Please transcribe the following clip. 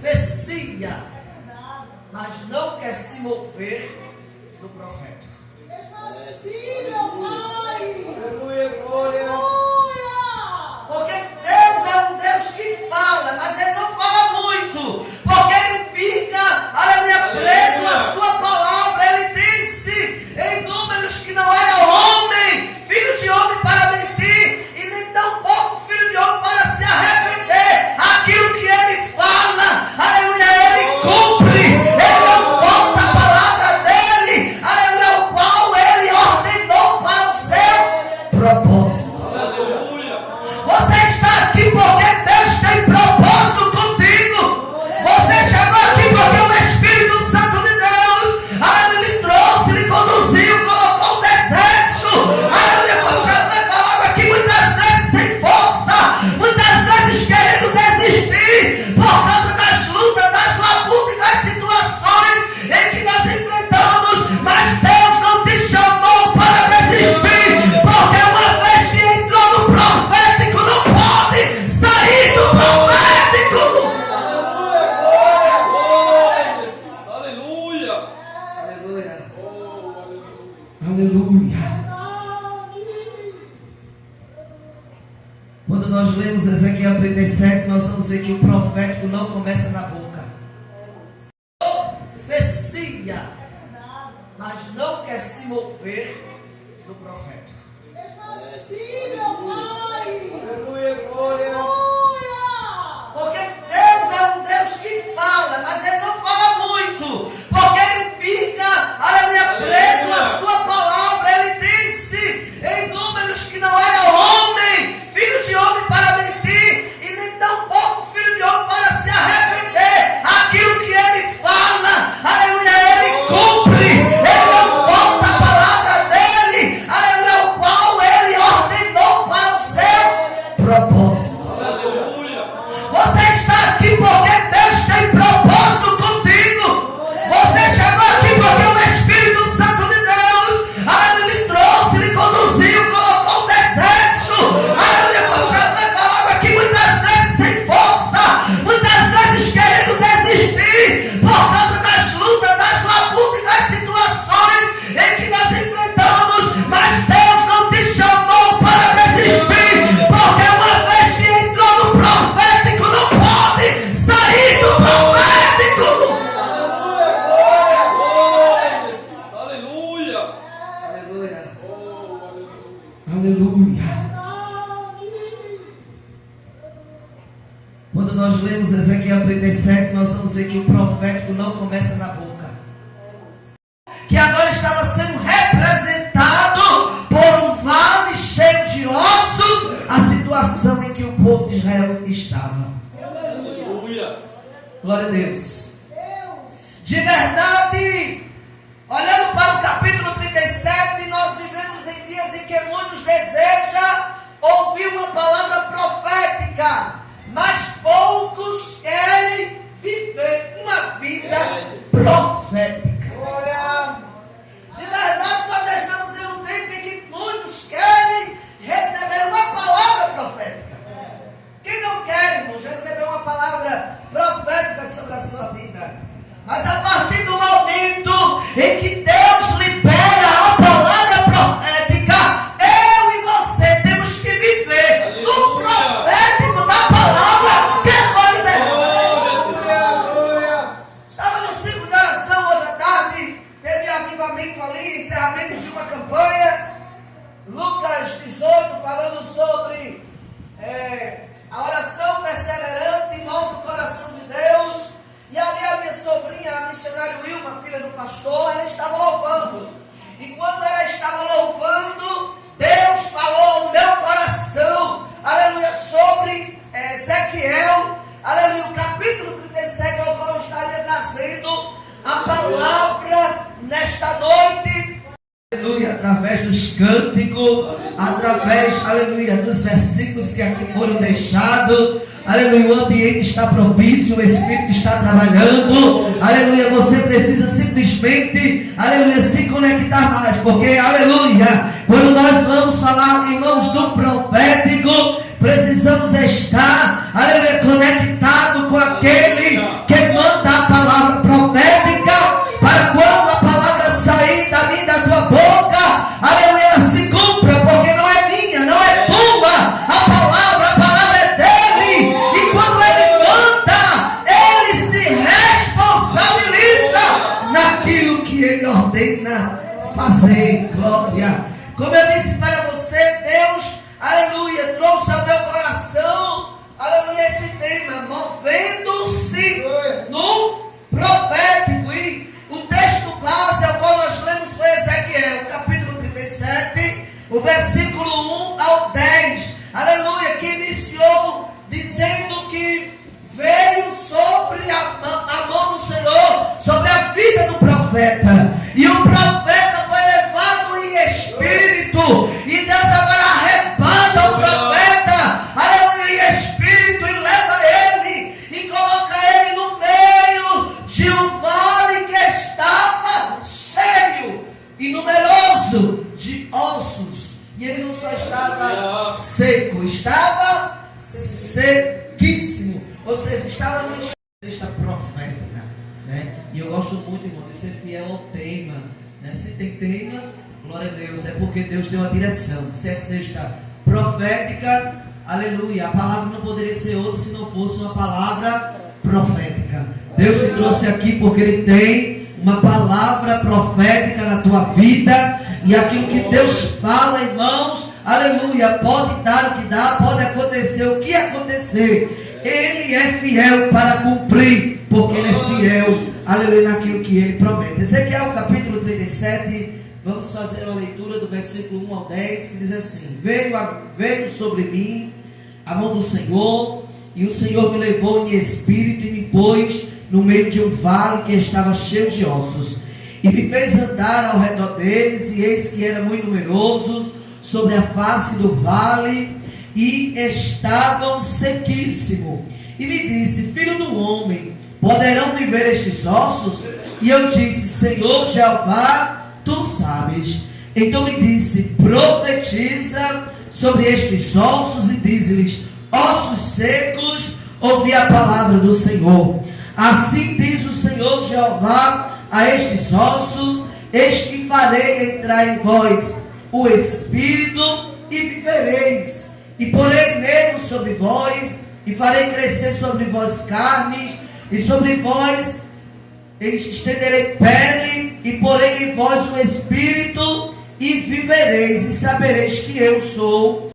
profecia, mas não quer se mover do profeta. Sim, meu Pai. Aleluia, glória. Porque Deus é um Deus que fala, mas Ele não fala muito. Porque Ele fica, aleluia, preso à sua palavra. Ele disse em Números que não era homem, filho de homem para mentir, e nem tampouco filho de homem para se arrepender. Aquilo que Ele fala, aleluia, Ele cumpre. Ele não volta a palavra dEle, aleluia, o qual Ele ordenou para o seu propósito. Você está aqui porque Deus tem propósito contigo. Você chegou aqui porque o Espírito Santo de Deus, aleluia, lhe trouxe, lhe conduziu, colocou o desejo. Aleluia, como já foi falado aqui, muitas vezes sem força, muitas vezes querendo desistir por causa das lutas, das labutas e das situações em que nós enfrentamos. Mas Deus não te chamou para desistir, porque uma vez que entrou no profético, não pode sair do profético. Aleluia. Aleluia. Aleluia. Quando nós lemos Ezequiel 37, nós vamos ver que o profético não começa na boca. Profecia, mas não quer se mover do profeta. Sim, meu Pai. Aleluia, glória. Porque Deus é um Deus que fala, mas Ele não fala muito. Porque Ele fica, aleluia, preso à sua palavra. Ele disse em Números que não era homem, filho de homem para mentir, e nem tampouco filho de homem para se arrepender. Aquilo que Ele fala, aleluia, Ele cumpre. Ele não volta a palavra dEle, aleluia, o qual Ele ordenou para o seu propósito. Você está aqui porque Deus tem propósito contigo. Você chegou aqui porque o Espírito Santo de Deus, aleluia, lhe trouxe, lhe conduziu, colocou o desejo. Aleluia, como já foi falado aqui, muitas vezes sem força, muitas vezes querendo desistir por causa das lutas, das labutas e das situações em que nós enfrentamos. Mas Deus não te chamou para desistir, porque uma vez que entrou no profético, não pode sair do profético. Aleluia. Aleluia. Aleluia. Quando nós lemos Ezequiel 37, nós vamos ver que o profético não começa na boca. Que agora estava sendo representado por um vale cheio de ossos, a situação em que o povo de Israel estava. Aleluia. Glória a Deus. De verdade, olhando para o capítulo 37, nós vivemos em dias em que muitos desejam ouvir uma palavra profética, mas poucos querem viver uma vida profética. De verdade, nós estamos em um tempo em que muitos querem receber uma palavra profética. Quem não quer, irmãos, receber uma palavra profética sobre a sua vida? Mas a partir do momento em que Deus libera a palavra profética, eu e você temos que viver no profético da palavra que foi liberada. Estava no ciclo de oração hoje à tarde, teve avivamento ali, encerramento de uma campanha. Lucas 18 falando sobre a oração perseverante, nova o coração de Deus. E ali a minha sobrinha, a missionária Wilma, filha do pastor, ela estava louvando. E quando ela estava louvando, Deus falou ao meu coração, aleluia, sobre Ezequiel, aleluia, o capítulo 37, ao qual eu estaria trazendo a palavra nesta noite. Aleluia, através dos cânticos, através, aleluia, dos versículos que aqui foram deixados. Aleluia, o ambiente está propício, o Espírito está trabalhando. Aleluia, você precisa simplesmente, aleluia, se conectar mais. Porque, aleluia, quando nós vamos falar, irmãos, do profético, precisamos estar, aleluia, conectado com aquele que Glória. Como eu disse para você, Deus, aleluia, trouxe ao meu coração, aleluia, esse tema, movendo-se no profético. E o texto base ao qual nós lemos foi Ezequiel, capítulo 37, o versículo 1 ao 10, aleluia, que iniciou dizendo que veio sobre a mão do Senhor, sobre a vida do profeta, e o profeta foi levado em espírito, e Deus agora arrebata o profeta, aleluia, em espírito, e leva ele, e coloca ele no meio de um vale que estava cheio e numeroso de ossos, e ele não só estava seco, estava sequíssimo, ou seja, estava no estado profética, né? E eu gosto muito, irmão, de ser fiel ao tema, né? Se tem tema, glória a Deus, é porque Deus deu a direção. Se é sexta profética, aleluia, a palavra não poderia ser outra se não fosse uma palavra profética. Deus te trouxe aqui porque Ele tem uma palavra profética na tua vida, e aquilo que Deus fala, irmãos, aleluia, pode dar o que dá, pode acontecer o que acontecer, Ele é fiel para cumprir, porque Ele é fiel, aleluia, naquilo que Ele promete. Ezequiel capítulo 37, vamos fazer uma leitura do versículo 1 ao 10, que diz assim: veio sobre mim a mão do Senhor, e o Senhor me levou em espírito e me pôs no meio de um vale que estava cheio de ossos, e me fez andar ao redor deles, e eis que eram muito numerosos sobre a face do vale, e estavam sequíssimos. E me disse: filho do homem, poderão viver estes ossos? E eu disse: Senhor Jeová, tu sabes. Então me disse: profetiza sobre estes ossos, e diz-lhes: ossos secos, ouvi a palavra do Senhor. Assim diz o Senhor Jeová a estes ossos: eis que farei entrar em vós o Espírito, e vivereis, e porei nele sobre vós, e farei crescer sobre vós carnes, e sobre vós estenderei pele, e porei em vós o Espírito, e vivereis, e sabereis que eu sou